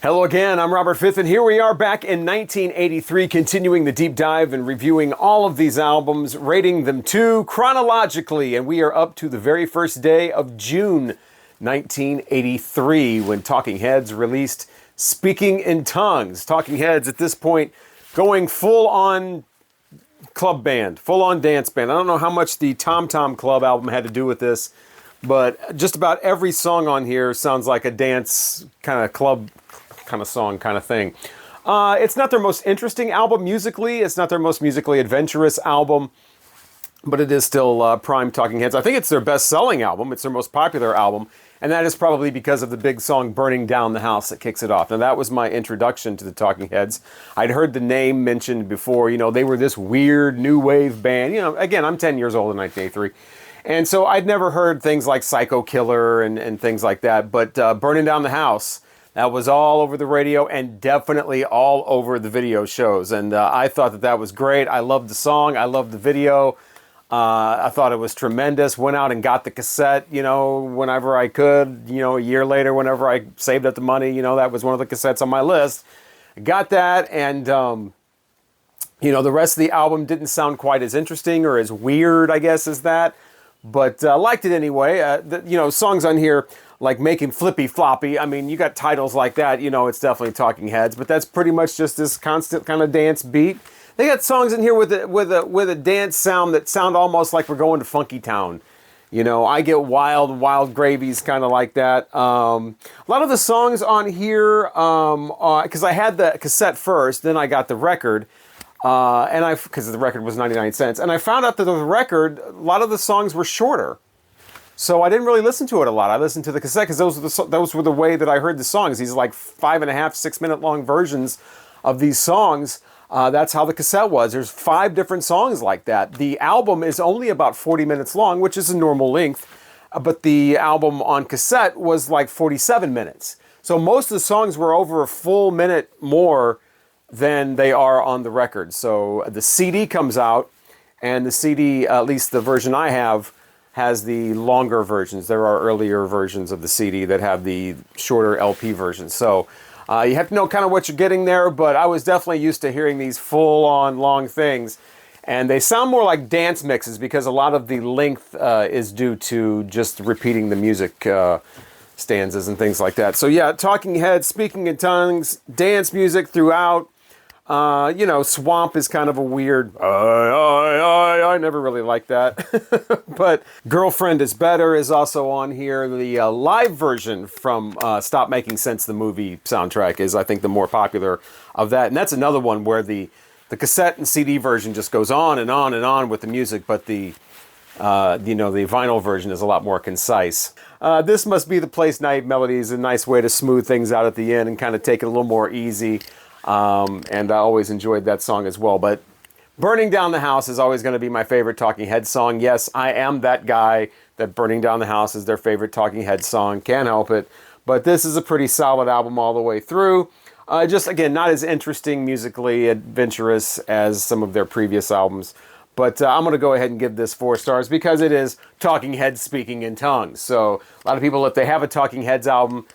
Hello again, I'm Robert Fifth, and here we are back in 1983, continuing the deep dive and reviewing all of these albums, rating them too chronologically, and we are up to the very first day of June 1983 when Talking Heads released Speaking in Tongues. Talking Heads at this point going full-on club band, full-on dance band. I don't know how much the Tom Tom Club album had to do with this, but just about every song on here sounds like a dance kind of club kind of song kind of thing. It's not their most interesting album musically. It's not their most musically adventurous album, but it is still prime Talking Heads. I think it's their best-selling album. It's their most popular album, and that is probably because of the big song Burning Down the House that kicks it off. Now, that was my introduction to the Talking Heads. I'd heard the name mentioned before. You know, they were this weird new wave band. You know, again, I'm 10 years old in 1983. And so I'd never heard things like Psycho Killer and things like that, but Burning Down the House, that was all over the radio and definitely all over the video shows. And I thought that that was great. I loved the song. I loved the video. I thought it was tremendous. Went out and got the cassette, you know, whenever I could. You know, a year later, whenever I saved up the money, you know, that was one of the cassettes on my list. I got that, and, you know, the rest of the album didn't sound quite as interesting or as weird, I guess, as that. But liked it anyway. You know, songs on here like Making Flippy Floppy. I mean, you got titles like that, you know, it's definitely Talking Heads. But that's pretty much just this constant kind of dance beat. They got songs in here with a dance sound that sound almost like we're going to Funky Town. You know, I Get Wild, Wild Gravy's kind of like that. A lot of the songs on here, because I had the cassette first, then I got the record. Because the record was 99 cents. And I found out that the record, a lot of the songs were shorter. So I didn't really listen to it a lot. I listened to the cassette because those were the way that I heard the songs. These like 5.5, 6 minute long versions of these songs. That's how the cassette was. There's 5 different songs like that. The album is only about 40 minutes long, which is a normal length. But the album on cassette was like 47 minutes. So most of the songs were over a full minute more than they are on the record. So the CD comes out, and the CD, at least the version I have, has the longer versions. There are earlier versions of the CD that have the shorter LP versions. So you have to know kind of what you're getting there, but I was definitely used to hearing these full-on long things. And they sound more like dance mixes because a lot of the length is due to just repeating the music stanzas and things like that. So yeah, Talking Heads, Speaking in Tongues, dance music throughout. You know, Swamp is kind of a weird, I never really liked that. But Girlfriend is Better is also on here. The live version from Stop Making Sense, the movie soundtrack, is, I think, the more popular of that. And that's another one where the cassette and CD version just goes on and on and on with the music, but the vinyl version is a lot more concise. This Must Be the Place, Night Melody is a nice way to smooth things out at the end and kind of take it a little more easy. And I always enjoyed that song as well. But Burning Down the House is always going to be my favorite Talking Heads song. Yes, I am that guy that Burning Down the House is their favorite Talking Heads song. Can't help it. But this is a pretty solid album all the way through. Just, again, not as interesting, musically adventurous as some of their previous albums. But I'm going to go ahead and give this 4 stars because it is Talking Heads Speaking in Tongues. So a lot of people, if they have a Talking Heads album,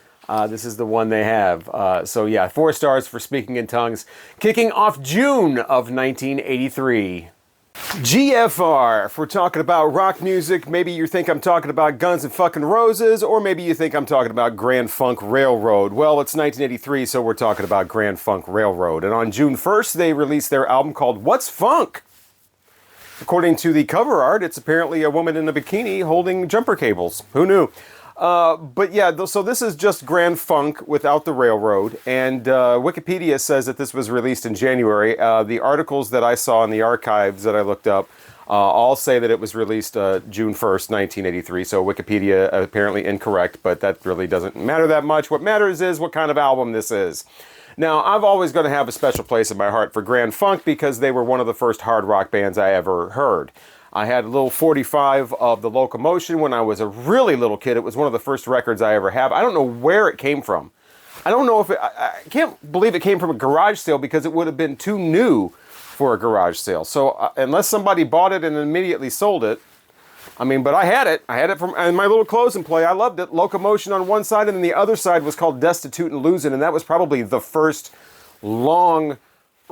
this is the one they have. So yeah, 4 stars for Speaking in Tongues. Kicking off June of 1983. GFR, if we're talking about rock music, maybe you think I'm talking about Guns N' Fucking Roses, or maybe you think I'm talking about Grand Funk Railroad. Well, it's 1983, so we're talking about Grand Funk Railroad. And on June 1st, they released their album called What's Funk? According to the cover art, it's apparently a woman in a bikini holding jumper cables. Who knew? But yeah, so this is just Grand Funk without the railroad, and Wikipedia says that this was released in January. The articles that I saw in the archives that I looked up all say that it was released June 1st, 1983, so Wikipedia apparently incorrect, but that really doesn't matter that much. What matters is what kind of album this is. Now, I've always going to have a special place in my heart for Grand Funk because they were one of the first hard rock bands I ever heard. I had a little 45 of The Locomotion when I was a really little kid. It was one of the first records I ever have. I don't know where it came from. I don't know if I can't believe it came from a garage sale because it would have been too new for a garage sale. So unless somebody bought it and immediately sold it, I mean, but I had it. I had it from in my little close and play. I loved it. Locomotion on one side, and then the other side was called Destitute and Losing, and that was probably the first long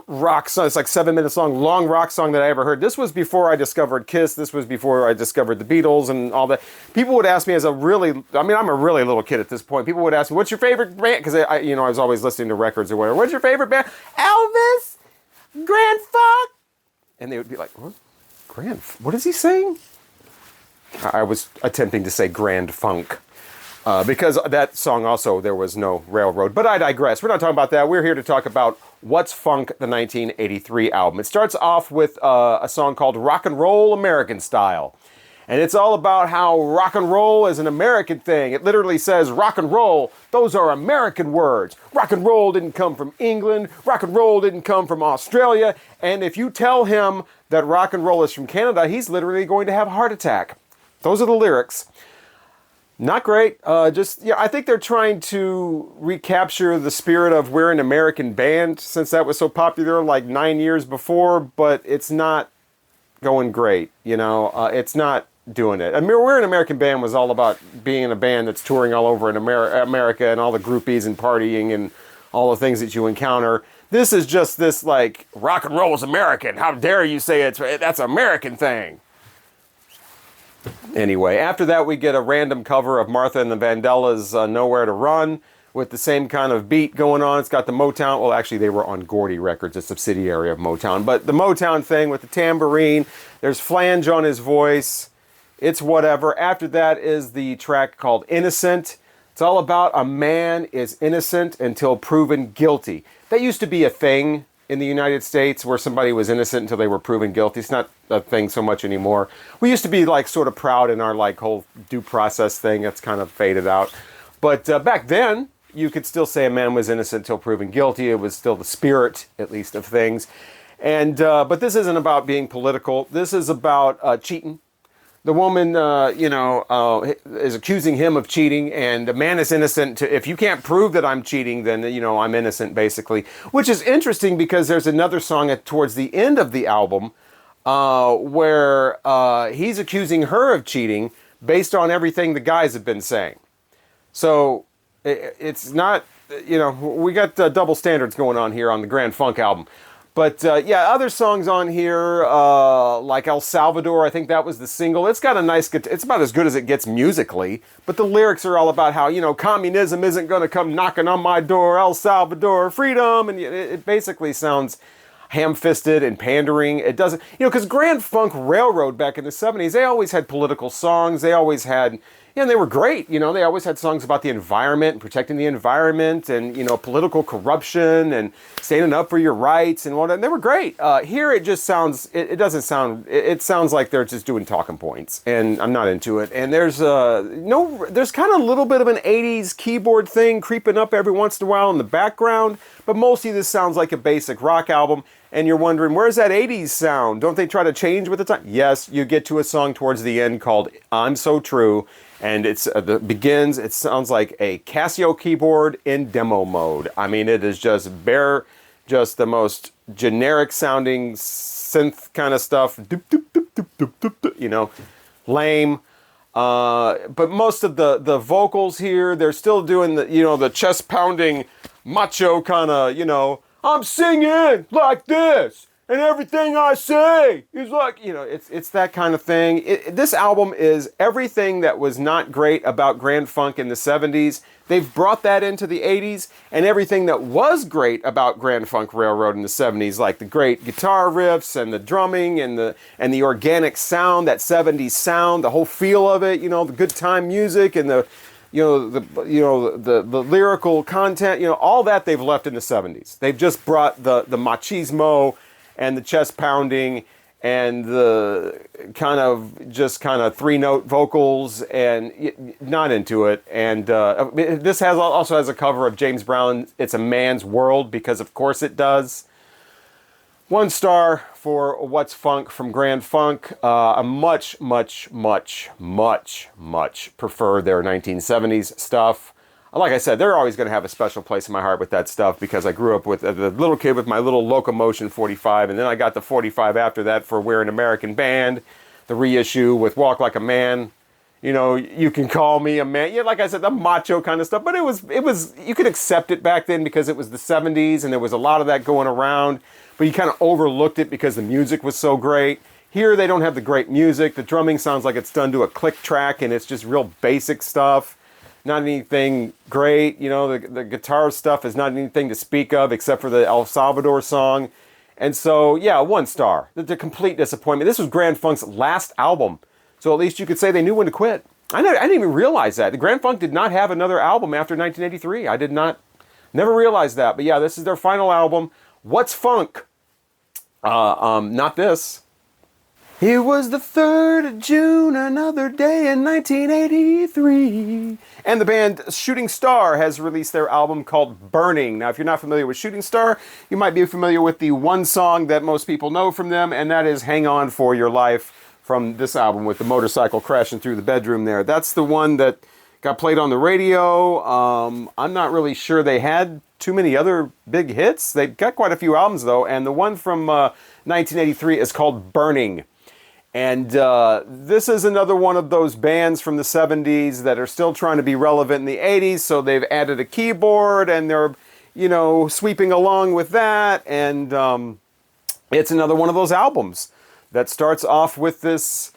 rock song. It's like 7 minutes long rock song that I ever heard. This was before I discovered Kiss. This was before I discovered the Beatles and all that. People would ask me I'm a really little kid at this point. People would ask me, what's your favorite band? Because I was always listening to records or whatever. What's your favorite band? Elvis? Grand Funk? And they would be like, what? What is he saying? I was attempting to say Grand Funk. Because that song also, there was no railroad. But I digress. We're not talking about that. We're here to talk about What's Funk, the 1983 album. It starts off with a song called Rock and Roll American Style. And it's all about how rock and roll is an American thing. It literally says rock and roll, those are American words. Rock and roll didn't come from England. Rock and roll didn't come from Australia. And if you tell him that rock and roll is from Canada, he's literally going to have a heart attack. Those are the lyrics. Not great. I think they're trying to recapture the spirit of we're an American band, since that was so popular like 9 years before, but it's not going great. It's not doing it. I mean, we're an American band was all about being a band that's touring all over in America and all the groupies and partying and all the things that you encounter. This is just this like rock and roll is American. How dare you say that's an American thing? Anyway, after that we get a random cover of Martha and the Vandellas' Nowhere to Run with the same kind of beat going on. It's got the Motown. Well, actually, they were on Gordy Records, a subsidiary of Motown. But the Motown thing with the tambourine, there's flange on his voice. It's whatever. After that is the track called Innocent. It's all about a man is innocent until proven guilty. That used to be a thing in the United States where somebody was innocent until they were proven guilty. It's not a thing so much anymore. We used to be like sort of proud in our like whole due process thing. That's kind of faded out. But back then, you could still say a man was innocent until proven guilty. It was still the spirit, at least, of things. And but this isn't about being political. This is about cheating. The woman, is accusing him of cheating, and the man is innocent. If you can't prove that I'm cheating, then, I'm innocent, basically. Which is interesting because there's another song towards the end of the album where he's accusing her of cheating based on everything the guys have been saying. So it's not, we got double standards going on here on the Grand Funk album. But other songs on here, like El Salvador, I think that was the single. It's got a nice, it's about as good as it gets musically. But the lyrics are all about how, communism isn't going to come knocking on my door, El Salvador, freedom. And it basically sounds ham-fisted and pandering. It doesn't, because Grand Funk Railroad back in the 70s, they always had political songs. They always had, and they were great. They always had songs about the environment and protecting the environment and, political corruption and standing up for your rights and whatnot. And they were great. Here it just sounds, it sounds like they're just doing talking points, and I'm not into it. And there's there's kind of a little bit of an 80s keyboard thing creeping up every once in a while in the background, but mostly this sounds like a basic rock album. And you're wondering, where's that 80s sound? Don't they try to change with the time? Yes, you get to a song towards the end called I'm So True. And it sounds like a Casio keyboard in demo mode. I mean, it is just the most generic sounding synth kind of stuff. Doop, doop, doop, doop, doop, doop, doop, lame. But most of the vocals here, they're still doing the chest pounding macho kind of, I'm singing like this, and everything I say is like, it's that kind of thing. This album is everything that was not great about Grand Funk in the 70s. They've brought that into the 80s, and everything that was great about Grand Funk Railroad in the 70s, like the great guitar riffs and the drumming and the organic sound, that 70s sound, the whole feel of it, the good time music and the lyrical content, all that they've left in the 70s. They've just brought the machismo and the chest pounding and the kind of three-note vocals, and not into it. And this also has a cover of James Brown, It's a Man's World, because of course it does. 1 star for What's Funk from Grand Funk. I much, much, much, much, much prefer their 1970s stuff. Like I said, they're always going to have a special place in my heart with that stuff because I grew up with the little kid with my little Locomotion 45, and then I got the 45 after that for We're an American Band. the reissue with Walk Like a Man. You know, You Can Call Me a Man. Yeah, like I said, the macho kind of stuff. But it was you could accept it back then because it was the 70s and there was a lot of that going around. But you kind of overlooked it because the music was so great. Here they don't have the great music. The drumming sounds like it's done to a click track and it's just real basic stuff. Not anything great. You know, the guitar stuff is not anything to speak of except for the El Salvador song. And so, yeah, 1 star. The complete disappointment. This was Grand Funk's last album. So at least you could say they knew when to quit. I didn't even realize that. The Grand Funk did not have another album after 1983. I did never realized that. But yeah, this is their final album. What's Funk? Not this. It was the 3rd of June, another day in 1983. And the band Shooting Star has released their album called Burning. Now, if you're not familiar with Shooting Star, you might be familiar with the one song that most people know from them, and that is Hang On For Your Life from this album with the motorcycle crashing through the bedroom there. That's the one that got played on the radio. I'm not really sure they had too many other big hits. They've got quite a few albums, though, and the one from 1983 is called Burning. And this is another one of those bands from the 70s that are still trying to be relevant in the 80s, so they've added a keyboard, and they're, you know, sweeping along with that, and it's another one of those albums that starts off with this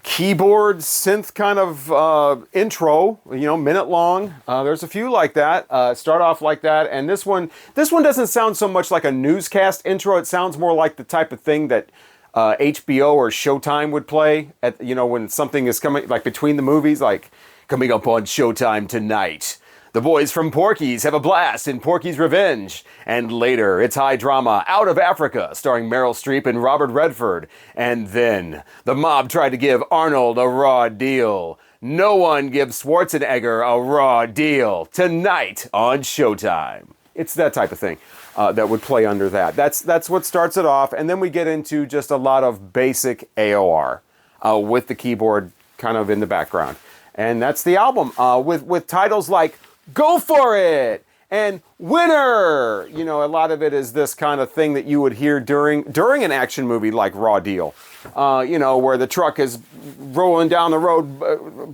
keyboard synth kind of intro, you know, minute long. There's a few like that, start off like that, and this one doesn't sound so much like a newscast intro. It sounds more like the type of thing that HBO or Showtime would play at, you know, when something is coming, like between the movies, like coming up on Showtime tonight. The boys from Porky's have a blast in Porky's Revenge. And later, it's high drama Out of Africa, starring Meryl Streep and Robert Redford. And then, the mob tried to give Arnold a raw deal. No one gives Schwarzenegger a raw deal. Tonight on Showtime. It's that type of thing that would play under that. That's what starts it off. And then we get into just a lot of basic AOR with the keyboard kind of in the background. And that's the album with titles like Go For It and Winner. You know, a lot of it is this kind of thing that you would hear during an action movie like Raw Deal. You know, where the truck is rolling down the road,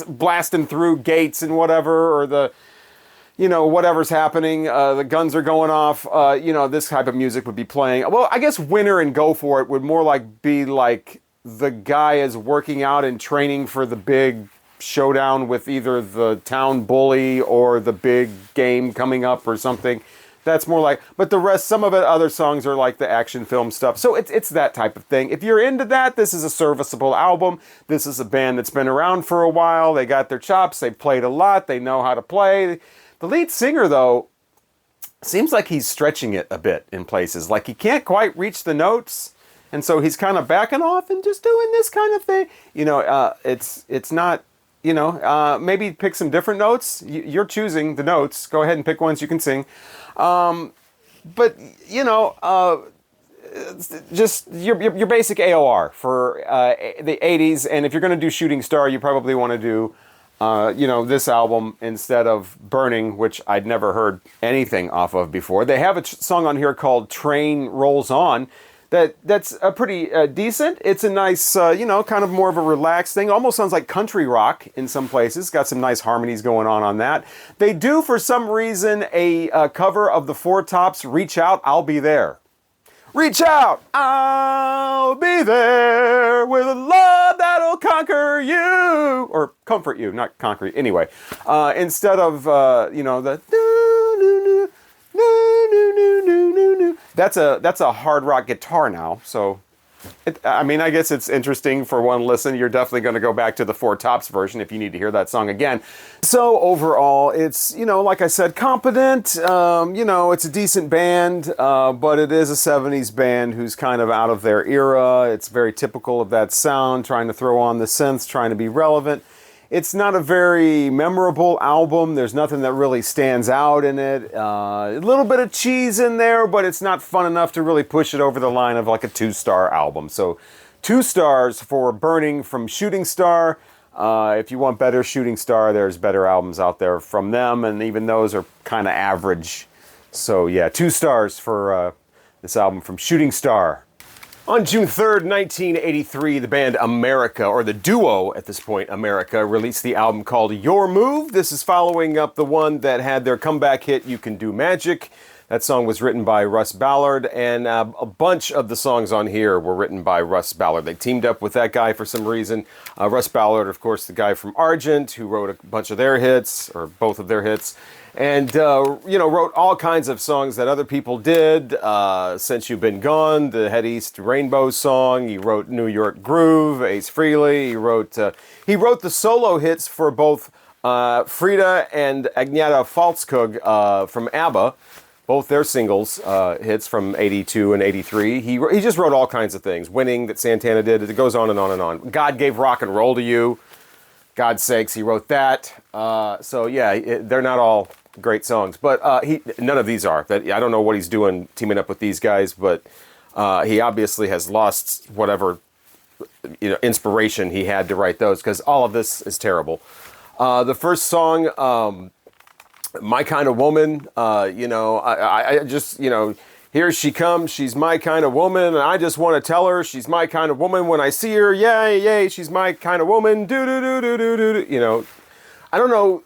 blasting through gates and whatever, or the, you know, whatever's happening, the guns are going off, you know, this type of music would be playing. Well, I guess Winner and Go For It would more be like the guy is working out and training for the big showdown with either the town bully or the big game coming up or something. That's more like, but the rest, some of it, other songs are like the action film stuff. So it's that type of thing. If you're into that, this is a serviceable album. This is a band that's been around for a while. They got their chops. They've played a lot. They know how to play. The lead singer, though, seems like he's stretching it a bit in places. Like he can't quite reach the notes, and so he's kind of backing off and just doing this kind of thing. You know, it's not, you know, maybe pick some different notes. You're choosing the notes. Go ahead and pick ones you can sing. But, you know, just your basic AOR for the 80s, and if you're going to do Shooting Star, you probably want to do you know, this album instead of Burning, which I'd never heard anything off of before. They have a song on here called Train Rolls On that's a pretty decent. It's a nice, you know, kind of more of a relaxed thing. Almost sounds like country rock in some places. Got some nice harmonies going on that. They do, for some reason, a cover of the Four Tops' Reach Out, I'll Be There. Reach out, I'll be there with a love that'll conquer you. Or comfort you, not conquer you. Anyway, instead of, you know, the that's a hard rock guitar now. So, I mean, I guess it's interesting for one listen. You're definitely going to go back to the Four Tops version if you need to hear that song again. So overall, it's, you know, like I said, competent. You know, it's a decent band, but it is a 70s band who's kind of out of their era. It's very typical of that sound, trying to throw on the synths, trying to be relevant. It's not a very memorable album. There's nothing that really stands out in it. A little bit of cheese in there, but it's not fun enough to really push it over the line of like a 2-star album. So 2 stars for Burning from Shooting Star. If you want better Shooting Star, there's better albums out there from them, and even those are kind of average. So yeah, 2 stars for this album from Shooting Star. On June 3rd, 1983, the band America, or the duo at this point, America, released the album called Your Move. This is following up the one that had their comeback hit, You Can Do Magic. That song was written by Russ Ballard, and a bunch of the songs on here were written by Russ Ballard. They teamed up with that guy for some reason. Russ Ballard, of course, the guy from Argent, who wrote a bunch of their hits, or both of their hits. And, wrote all kinds of songs that other people did. Since You've Been Gone, the Head East Rainbow song. He wrote New York Groove, Ace Frehley. He wrote the solo hits for both Frida and Agneta Falskog from ABBA. Both their singles hits from 82 and 83. He just wrote all kinds of things. Winning, that Santana did. It goes on and on and on. God Gave Rock and Roll to You. God's Sakes, he wrote that. They're not all great songs, but none of these are. I don't know what he's doing teaming up with these guys, but he obviously has lost whatever inspiration he had to write those, because all of this is terrible. The first song, My Kind of Woman, I just, here she comes, she's my kind of woman, and I just want to tell her she's my kind of woman when I see her, yay, yay, she's my kind of woman, do-do-do-do-do-do, I don't know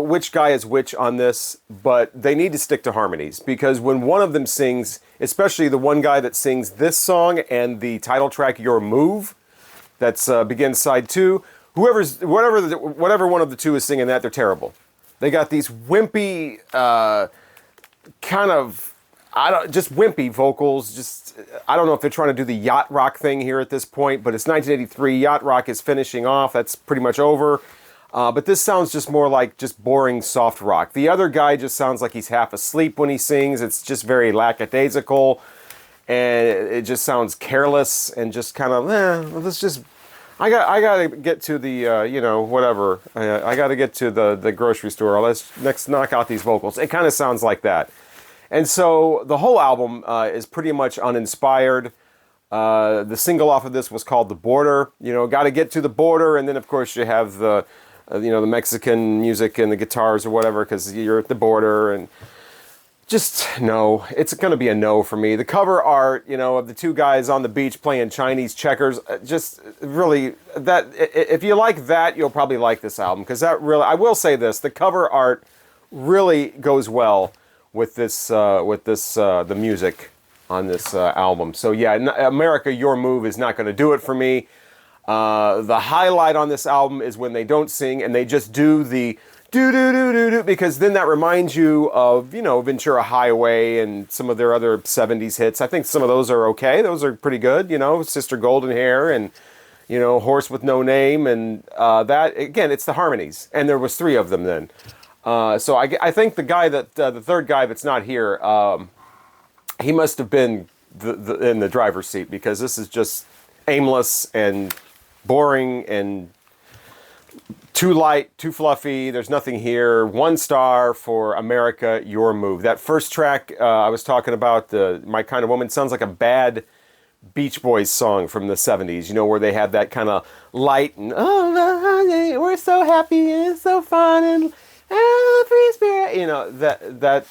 which guy is which on this, but they need to stick to harmonies, because when one of them sings, especially the one guy that sings this song and the title track Your Move, that's begins side 2, whatever one of the two is singing that, they're terrible. They got these wimpy just wimpy vocals. I don't know if they're trying to do the yacht rock thing here at this point, but it's 1983. Yacht rock is finishing off. That's pretty much over. But this sounds just more like just boring soft rock. The other guy just sounds like he's half asleep when he sings. It's just very lackadaisical, and it just sounds careless and just kind of, let's just, I got to get to the, whatever. I got to get to the grocery store. Let's knock out these vocals. It kind of sounds like that. And so the whole album is pretty much uninspired. The single off of this was called The Border. Got to get to the border. And then, of course, you have the Mexican music and the guitars or whatever, because you're at the border. And just no. It's going to be a no for me. The cover art, of the two guys on the beach playing Chinese checkers, just really, that, if you like that, you'll probably like this album. Because that really, I will say this, the cover art really goes well with the music on this album. So yeah, America, Your Move is not going to do it for me. The highlight on this album is when they don't sing and they just do the do-do-do-do-do, because then that reminds you of, Ventura Highway and some of their other 70s hits. I think some of those are okay. Those are pretty good, Sister Golden Hair and, Horse with No Name. And that, again, it's the harmonies. And there was 3 of them then. So I think the guy the third guy that's not here, he must have been in the driver's seat, because this is just aimless and boring and too light, too fluffy. There's nothing here. 1 star for America, Your Move. That first track I was talking about, the My Kind of Woman, sounds like a bad Beach Boys song from the 70s, where they had that kind of light and, oh, we're so happy and it's so fun and free spirit, that,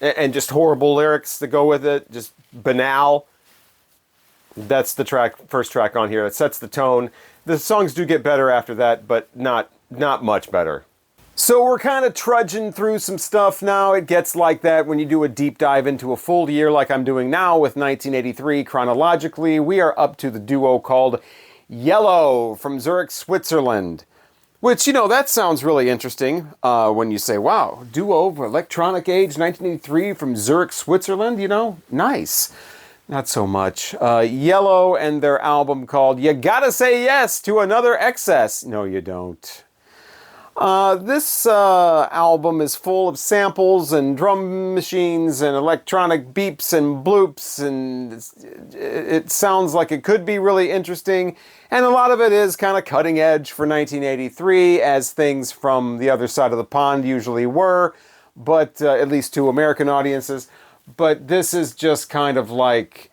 and just horrible lyrics to go with it, just banal. That's the first track on here. It sets the tone. The songs do get better after that, but not much better. So we're kind of trudging through some stuff now. It gets like that when you do a deep dive into a full year like I'm doing now with 1983 chronologically. We are up to the duo called Yello from Zurich, Switzerland. Which, that sounds really interesting when you say, wow, duo of electronic age, 1983 from Zurich, Switzerland, nice. Not so much. Yello and their album called You Gotta Say Yes to Another Excess. No, you don't. This album is full of samples and drum machines and electronic beeps and bloops, and it sounds like it could be really interesting. And a lot of it is kind of cutting edge for 1983, as things from the other side of the pond usually were, but at least to American audiences. But this is just kind of like,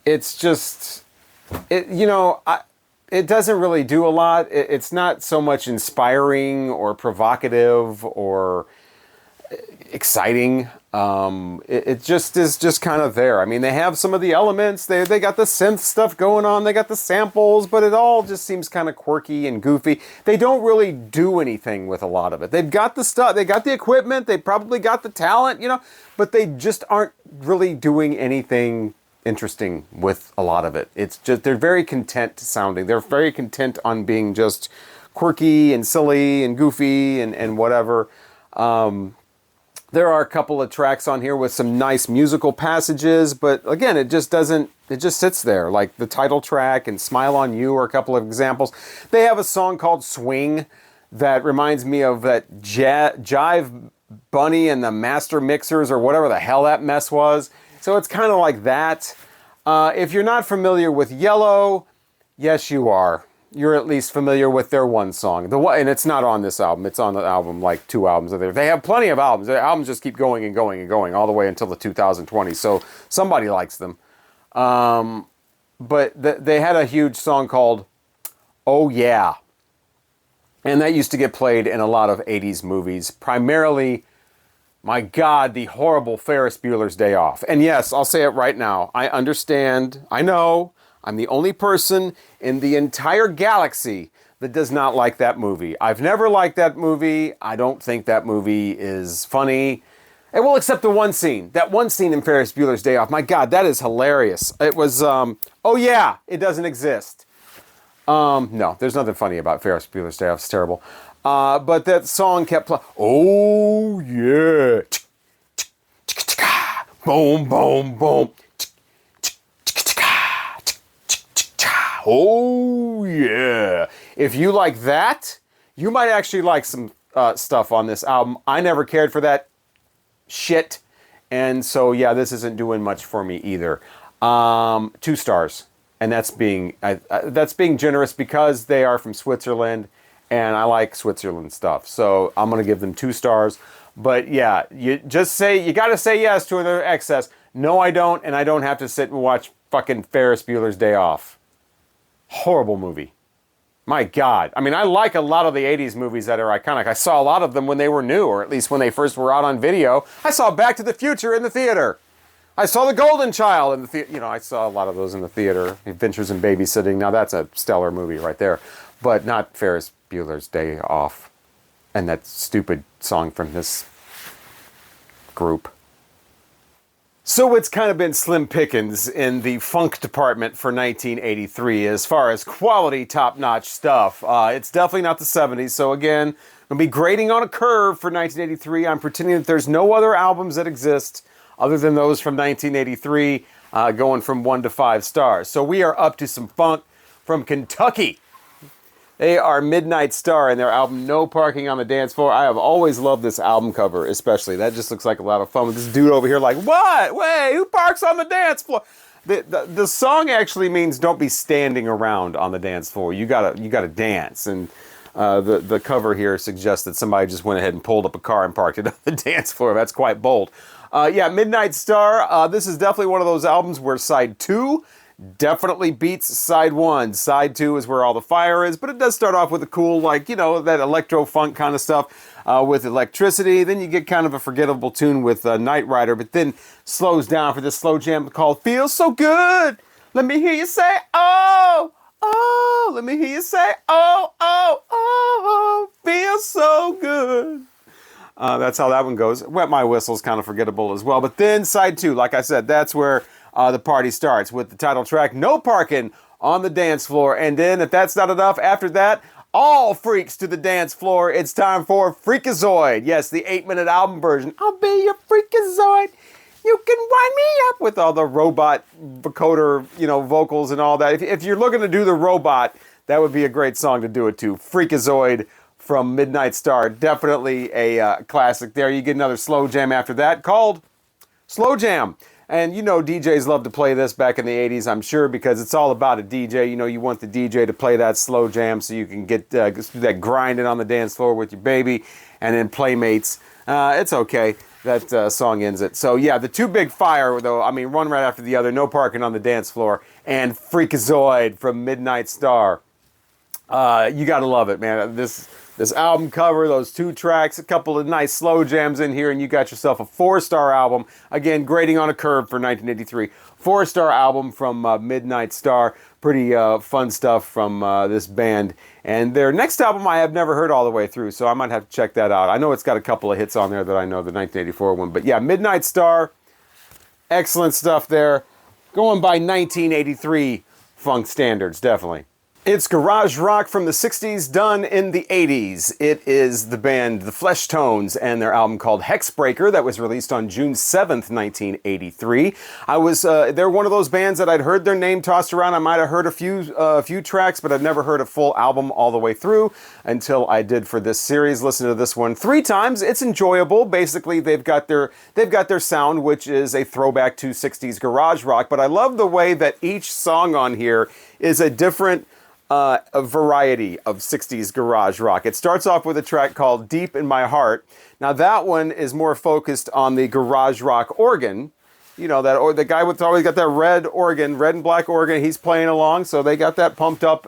it's just, it doesn't really do a lot. It's not so much inspiring or provocative or, exciting. It just is just kind of there. I mean, they have some of the elements. They got the synth stuff going on. They got the samples, but it all just seems kind of quirky and goofy. They don't really do anything with a lot of it. They've got the stuff. They got the equipment. They probably got the talent, you know, but they just aren't really doing anything interesting with a lot of it. It's just, they're very content sounding. They're very content on being just quirky and silly and goofy and whatever. There are a couple of tracks on here with some nice musical passages, but again, it just sits there. Like the title track and Smile on You are a couple of examples. They have a song called Swing that reminds me of that Jive Bunny and the Master Mixers or whatever the hell that mess was. So it's kind of like that. If you're not familiar with Yello, yes you are. You're at least familiar with their one song. And it's not on this album. It's on the album, like 2 albums. They have plenty of albums. Their albums just keep going and going and going all the way until the 2020s. So somebody likes them. But they had a huge song called Oh Yeah. And that used to get played in a lot of 80s movies. Primarily, my God, the horrible Ferris Bueller's Day Off. And yes, I'll say it right now. I understand. I know. I'm the only person in the entire galaxy that does not like that movie. I've never liked that movie. I don't think that movie is funny. And well, except the one scene. That one scene in Ferris Bueller's Day Off. My God, that is hilarious. It was, oh yeah, it doesn't exist. No, there's nothing funny about Ferris Bueller's Day Off. It's terrible. But that song kept playing. Oh yeah. Boom, boom, boom. Oh yeah. If you like that, you might actually like some stuff on this album. I never cared for that shit. And so yeah, this isn't doing much for me either. 2 stars. And that's being generous because they are from Switzerland and I like Switzerland stuff. So I'm going to give them 2 stars. But yeah, you got to say yes to their excess. No, I don't. And I don't have to sit and watch fucking Ferris Bueller's Day Off. Horrible movie. My God. I mean, I like a lot of the 80s movies that are iconic. I saw a lot of them when they were new, or at least when they first were out on video. I saw Back to the Future in the theater. I saw The Golden Child in the theater. You know, I saw a lot of those in the theater. Adventures in Babysitting. Now that's a stellar movie right there. But not Ferris Bueller's Day Off. And that stupid song from this group. So it's kind of been slim pickings in the funk department for 1983 as far as quality, top-notch stuff. It's definitely not the 70s, so again, I'm going to be grading on a curve for 1983. I'm pretending that there's no other albums that exist other than those from 1983, going from 1 to 5 stars. So we are up to some funk from Kentucky. They are Midnight Star and their album No Parking on the Dance Floor. I have always loved this album cover, especially. That just looks like a lot of fun with this dude over here like, what? Wait, who parks on the dance floor? The song actually means don't be standing around on the dance floor. You gotta dance. And the cover here suggests that somebody just went ahead and pulled up a car and parked it on the dance floor. That's quite bold. Yeah, Midnight Star. This is definitely one of those albums where side 2 definitely beats side 1. Side 2 is where all the fire is, but it does start off with a cool, like, you know, that electro-funk kind of stuff with electricity. Then you get kind of a forgettable tune with Knight Rider, but then slows down for this slow jam called Feels So Good. Let me hear you say, oh, oh. Let me hear you say, oh, oh, oh, feels so good. That's how that one goes. Wet My Whistle is kind of forgettable as well. But then side 2, like I said, that's where the party starts with the title track, No Parking on the Dance Floor. And then if that's not enough, after that, all freaks to the dance floor. It's time for Freakazoid. Yes, the 8-minute album version. I'll be your Freakazoid. You can wind me up with all the robot vocoder, you know, vocals and all that. If you're looking to do the robot, that would be a great song to do it to. Freakazoid from Midnight Star. Definitely a classic there. You get another slow jam after that called Slow Jam. And you know DJs love to play this back in the 80s, I'm sure, because it's all about a DJ. You know, you want the DJ to play that slow jam so you can get that grinding on the dance floor with your baby and then Playmates. It's okay. That song ends it. So yeah, the 2 big fire, though, I mean, one right after the other, No Parking on the Dance Floor, and Freakazoid from Midnight Star. You gotta love it, man. This this album cover, those 2 tracks, a couple of nice slow jams in here, and you got yourself a 4-star album. Again, grading on a curve for 1983. 4-star album from Midnight Star. Pretty fun stuff from this band. And their next album I have never heard all the way through, so I might have to check that out. I know it's got a couple of hits on there that I know, the 1984 one. But yeah, Midnight Star, excellent stuff there. Going by 1983 funk standards, definitely. It's garage rock from the 60s done in the 80s. It is the band The Fleshtones and their album called Hexbreaker that was released on June 7th, 1983. They're one of those bands that I'd heard their name tossed around. I might have heard a few tracks, but I've never heard a full album all the way through until I did for this series. Listen to this one 3 times. It's enjoyable. Basically, they've got their sound, which is a throwback to 60s garage rock, but I love the way that each song on here is a different a variety of 60s garage rock. It starts off with a track called Deep in My Heart. Now that one is more focused on the garage rock organ. You know, the guy with always got that red and black organ, he's playing along, so they got that pumped up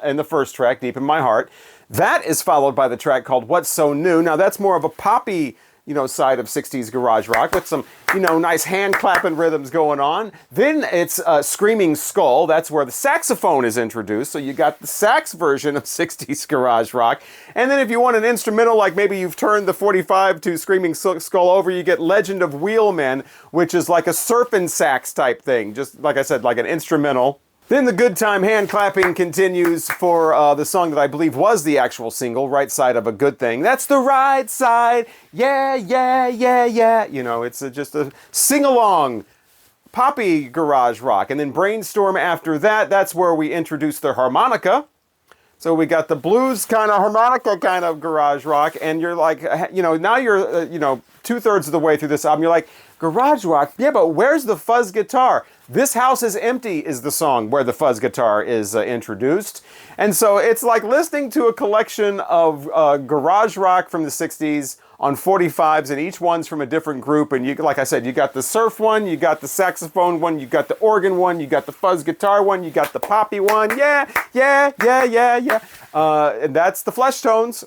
in the first track, Deep in My Heart. That is followed by the track called What's So New. Now that's more of a poppy, side of 60s garage rock with some, nice hand clapping rhythms going on. Then it's Screaming Skull. That's where the saxophone is introduced. So you got the sax version of 60s garage rock. And then if you want an instrumental, like maybe you've turned the 45 to Screaming Skull over, you get Legend of Wheelmen, which is like a surfing sax type thing. Just like I said, like an instrumental. Then the good time hand clapping continues for the song that I believe was the actual single, Right Side of a Good Thing. That's the right side, yeah, yeah, yeah, yeah. It's just a sing-along, poppy garage rock. And then Brainstorm after that, that's where we introduce the harmonica. So we got the blues kind of harmonica kind of garage rock, and you're like, now you're, 2/3 of the way through this album, you're like, garage rock? Yeah, but where's the fuzz guitar? This House is Empty is the song where the fuzz guitar is introduced. And so it's like listening to a collection of garage rock from the 60s on 45s, and each one's from a different group. And like I said, you got the surf one, you got the saxophone one, you got the organ one, you got the fuzz guitar one, you got the poppy one. Yeah, yeah, yeah, yeah, yeah. And that's the Fleshtones.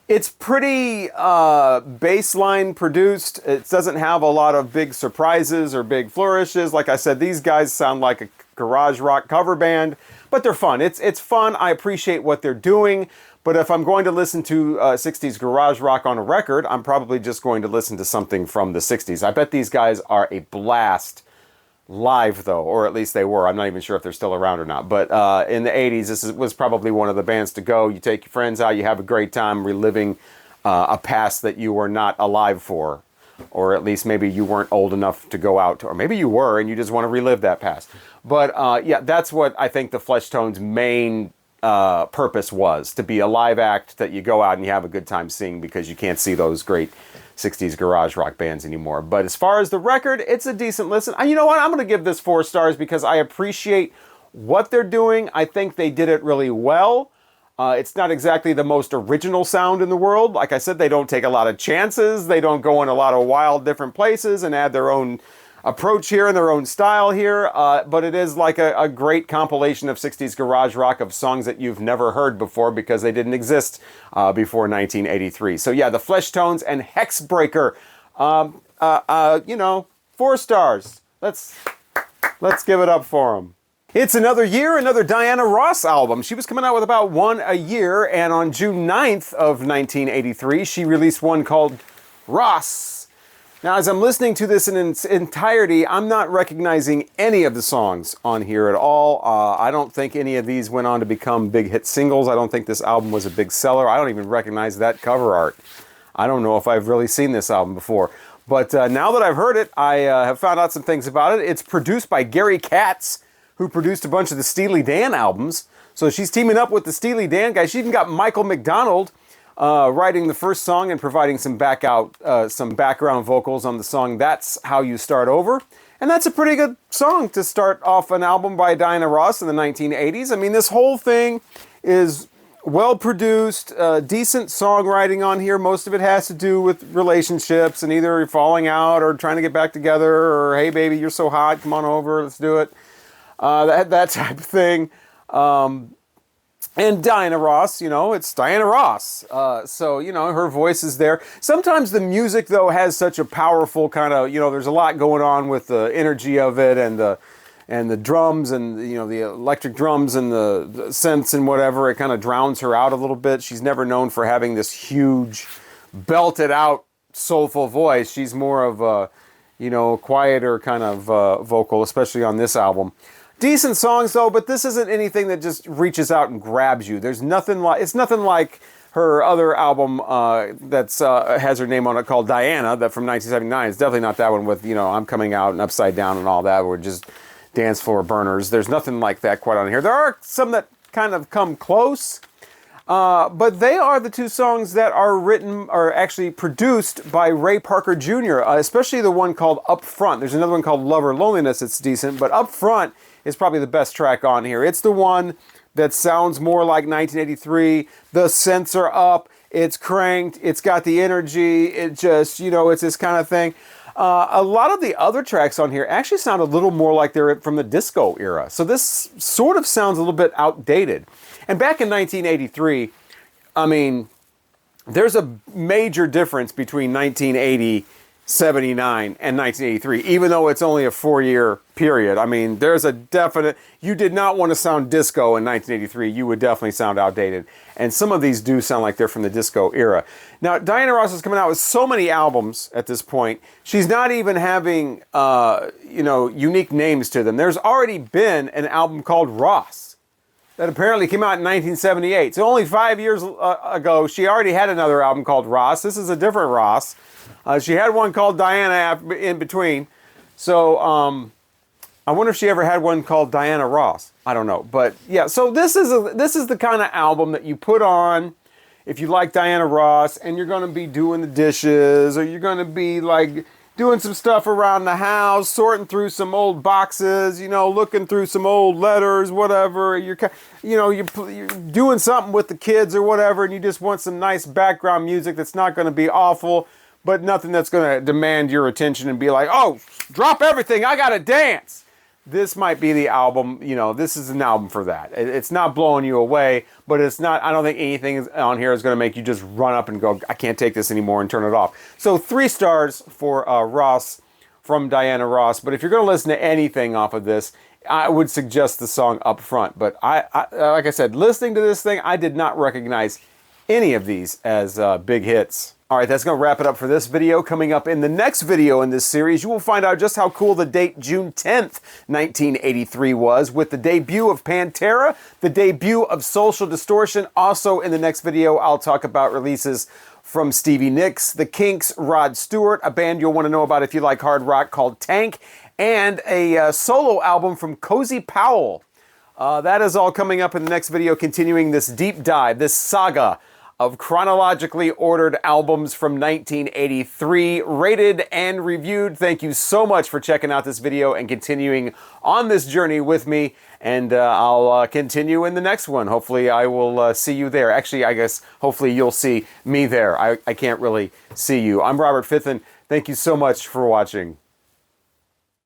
It's pretty baseline produced. It doesn't have a lot of big surprises or big flourishes. Like I said, these guys sound like a garage rock cover band, but they're fun. It's fun. I appreciate what they're doing. But if I'm going to listen to 60s garage rock on a record, I'm probably just going to listen to something from the 60s. I bet these guys are a blast live, though, or at least they were. I'm not even sure if they're still around or not. But in the 80s, this was probably one of the bands to go. You take your friends out, you have a great time reliving a past that you were not alive for. Or at least maybe you weren't old enough to go out. Or maybe you were and you just want to relive that past. But yeah, that's what I think the Fleshtones' main purpose was. To be a live act that you go out and you have a good time seeing, because you can't see those great 60s garage rock bands anymore. But as far as the record, it's a decent listen. You know what? I'm going to give this 4 stars because I appreciate what they're doing. I think they did it really well. It's not exactly the most original sound in the world. Like I said, they don't take a lot of chances. They don't go in a lot of wild different places and add their own approach here and their own style here, but it is like a great compilation of 60s garage rock of songs that you've never heard before because they didn't exist before 1983. So yeah, the Fleshtones and Hexbreaker, 4 stars. Let's give it up for them. It's another year, another Diana Ross album. She was coming out with about one a year, and on June 9th of 1983, she released one called Ross. Now, as I'm listening to this in its entirety, I'm not recognizing any of the songs on here at all. I don't think any of these went on to become big hit singles. I don't think this album was a big seller. I don't even recognize that cover art. I don't know if I've really seen this album before. But now that I've heard it, I have found out some things about it. It's produced by Gary Katz, who produced a bunch of the Steely Dan albums. So she's teaming up with the Steely Dan guys. She even got Michael McDonald writing the first song and providing some background vocals on the song That's How You Start Over. And that's a pretty good song to start off an album by Diana Ross in the 1980s. I mean, this whole thing is well produced, decent songwriting on here. Most of it has to do with relationships and either falling out or trying to get back together, or hey baby, you're so hot, come on over, let's do it. That type of thing. And Diana Ross, you know, it's Diana Ross. So, you know, her voice is there. Sometimes the music, though, has such a powerful kind of, you know, there's a lot going on with the energy of it and the drums and, you know, the electric drums and the synths and whatever. It kind of drowns her out a little bit. She's never known for having this huge, belted out, soulful voice. She's more of a, you know, quieter kind of vocal, especially on this album. Decent songs though, but this isn't anything that just reaches out and grabs you. There's nothing like, it's nothing like her other album that's has her name on it called Diana, that from 1979. It's definitely not that one with, you know, I'm Coming Out and Upside Down and all that, where just dance floor burners. There's nothing like that quite on here. There are some that kind of come close, but they are the two songs that are written, or actually produced by Ray Parker Jr., especially the one called Up Front. There's another one called Love or Loneliness that's decent, but Up Front is probably the best track on here. It's the one that sounds more like 1983. The synths are up, it's cranked, it's got the energy, it just, you know, it's this kind of thing. A lot of the other tracks on here actually sound a little more like they're from the disco era. So this sort of sounds a little bit outdated. And back in 1983, I mean, there's a major difference between 1980, 79 and 1983, even though it's only a 4-year period. I mean, there's a definite, you did not want to sound disco in 1983. You would definitely sound outdated. And some of these do sound like they're from the disco era. Now, Diana Ross is coming out with so many albums at this point. She's not even having, you know, unique names to them. There's already been an album called Ross that apparently came out in 1978. So only 5 years ago, she already had another album called Ross. This is a different Ross. She had one called Diana in between. So I wonder if she ever had one called Diana Ross. I don't know. But yeah, so this is the kind of album that you put on if you like Diana Ross and you're going to be doing the dishes, or you're going to be like doing some stuff around the house, sorting through some old boxes, you know, looking through some old letters, whatever. You're doing something with the kids or whatever, and you just want some nice background music that's not going to be awful, but nothing that's going to demand your attention and be like, oh, drop everything, I got to dance. This might be the album, you know, this is an album for that. It's not blowing you away, but it's not, I don't think anything on here is going to make you just run up and go, I can't take this anymore, and turn it off. So 3 stars for Ross from Diana Ross. But if you're going to listen to anything off of this, I would suggest the song Up Front. But I like I said, listening to this thing, I did not recognize any of these as big hits. All right, that's going to wrap it up for this video. Coming up in the next video in this series, you will find out just how cool the date June 10th, 1983 was, with the debut of Pantera, the debut of Social Distortion. Also in the next video, I'll talk about releases from Stevie Nicks, The Kinks, Rod Stewart, a band you'll want to know about if you like hard rock called Tank, and a solo album from Cozy Powell. That is all coming up in the next video, continuing this deep dive, this saga of chronologically ordered albums from 1983, rated and reviewed. Thank you so much for checking out this video and continuing on this journey with me. And I'll continue in the next one. Hopefully I will see you there. Actually, I guess hopefully you'll see me there. I can't really see you. I'm Robert Fithen. Thank you so much for watching.